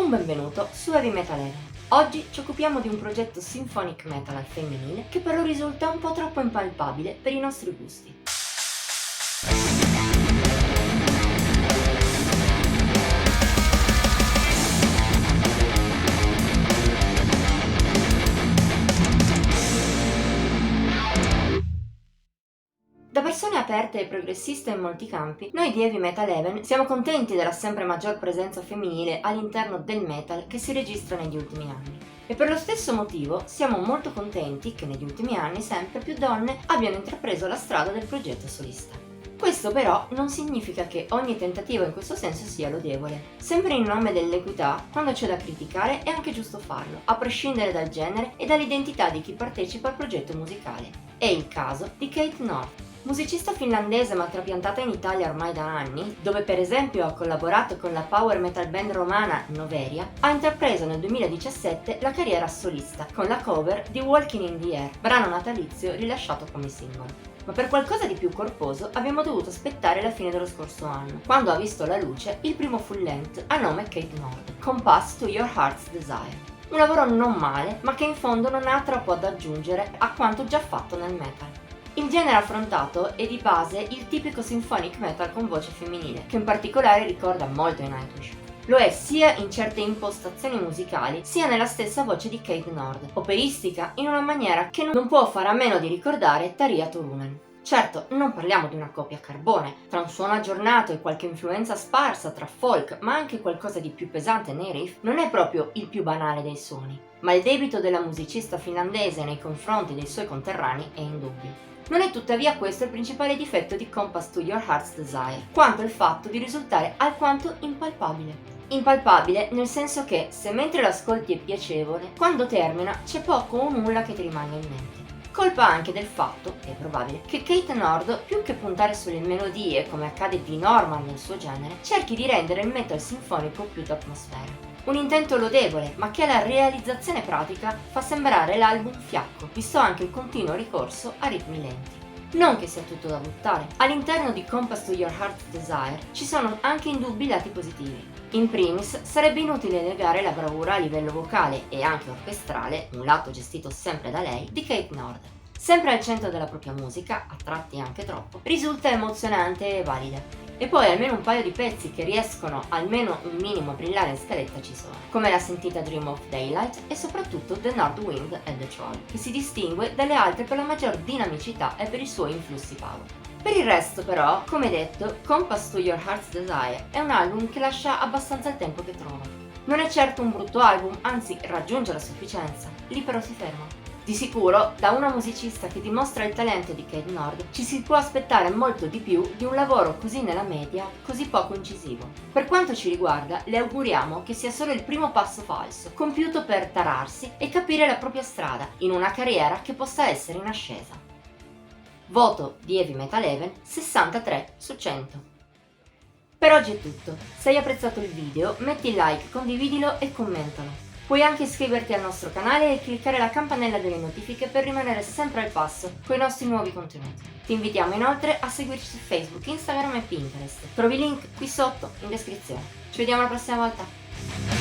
Un benvenuto su Heavy Metal Heaven. Oggi ci occupiamo di un progetto symphonic metal al femminile che però risulta un po' troppo impalpabile per i nostri gusti. Da persone aperte e progressiste in molti campi, noi di Heavy Metal Heaven siamo contenti della sempre maggior presenza femminile all'interno del metal che si registra negli ultimi anni. E per lo stesso motivo siamo molto contenti che negli ultimi anni sempre più donne abbiano intrapreso la strada del progetto solista. Questo però non significa che ogni tentativo in questo senso sia lodevole. Sempre in nome dell'equità, quando c'è da criticare è anche giusto farlo, a prescindere dal genere e dall'identità di chi partecipa al progetto musicale. È il caso di Kate North, musicista finlandese ma trapiantata in Italia ormai da anni, dove per esempio ha collaborato con la power metal band romana Noveria, ha intrapreso nel 2017 la carriera solista con la cover di Walking in the Air, brano natalizio rilasciato come singolo. Ma per qualcosa di più corposo abbiamo dovuto aspettare la fine dello scorso anno, quando ha visto la luce il primo full length a nome Kate North, Compass to Your Heart's Desire. Un lavoro non male, ma che in fondo non ha troppo da aggiungere a quanto già fatto nel metal. Il genere affrontato è di base il tipico symphonic metal con voce femminile, che in particolare ricorda molto i Nightwish. Lo è sia in certe impostazioni musicali, sia nella stessa voce di Kate North, operistica in una maniera che non può fare a meno di ricordare Tarja Turunen. Certo, non parliamo di una coppia a carbone, tra un suono aggiornato e qualche influenza sparsa tra folk, ma anche qualcosa di più pesante nei riff, non è proprio il più banale dei suoni, ma il debito della musicista finlandese nei confronti dei suoi conterranei è indubbio. Non è tuttavia questo il principale difetto di Compass to Your Heart's Desire, quanto il fatto di risultare alquanto impalpabile. Impalpabile nel senso che, se mentre l'ascolti è piacevole, quando termina c'è poco o nulla che ti rimanga in mente. Colpa anche del fatto, è probabile, che Kate North, più che puntare sulle melodie come accade di norma nel suo genere, cerchi di rendere il metal sinfonico più d'atmosfera. Un intento lodevole, ma che alla realizzazione pratica fa sembrare l'album fiacco, visto anche il continuo ricorso a ritmi lenti. Non che sia tutto da buttare. All'interno di Compass to Your Heart's Desire ci sono anche indubbi lati positivi. In primis, sarebbe inutile negare la bravura a livello vocale e anche orchestrale, un lato gestito sempre da lei, di Kate North. Sempre al centro della propria musica, a tratti anche troppo, risulta emozionante e valida. E poi almeno un paio di pezzi che riescono almeno un minimo a brillare in scaletta ci sono, come la sentita Dream of Daylight e soprattutto The North Wind and the Troll, che si distingue dalle altre per la maggior dinamicità e per i suoi influssi power. Per il resto però, come detto, Compass to Your Heart's Desire è un album che lascia abbastanza il tempo che trova. Non è certo un brutto album, anzi raggiunge la sufficienza, lì però si ferma. Di sicuro, da una musicista che dimostra il talento di Kate North, ci si può aspettare molto di più di un lavoro così nella media, così poco incisivo. Per quanto ci riguarda, le auguriamo che sia solo il primo passo falso, compiuto per tararsi e capire la propria strada in una carriera che possa essere in ascesa. Voto di Heavy Metal Heaven 63 su 100. Per oggi è tutto. Se hai apprezzato il video, metti like, condividilo e commentalo. Puoi anche iscriverti al nostro canale e cliccare la campanella delle notifiche per rimanere sempre al passo con i nostri nuovi contenuti. Ti invitiamo inoltre a seguirci su Facebook, Instagram e Pinterest. Trovi i link qui sotto in descrizione. Ci vediamo la prossima volta!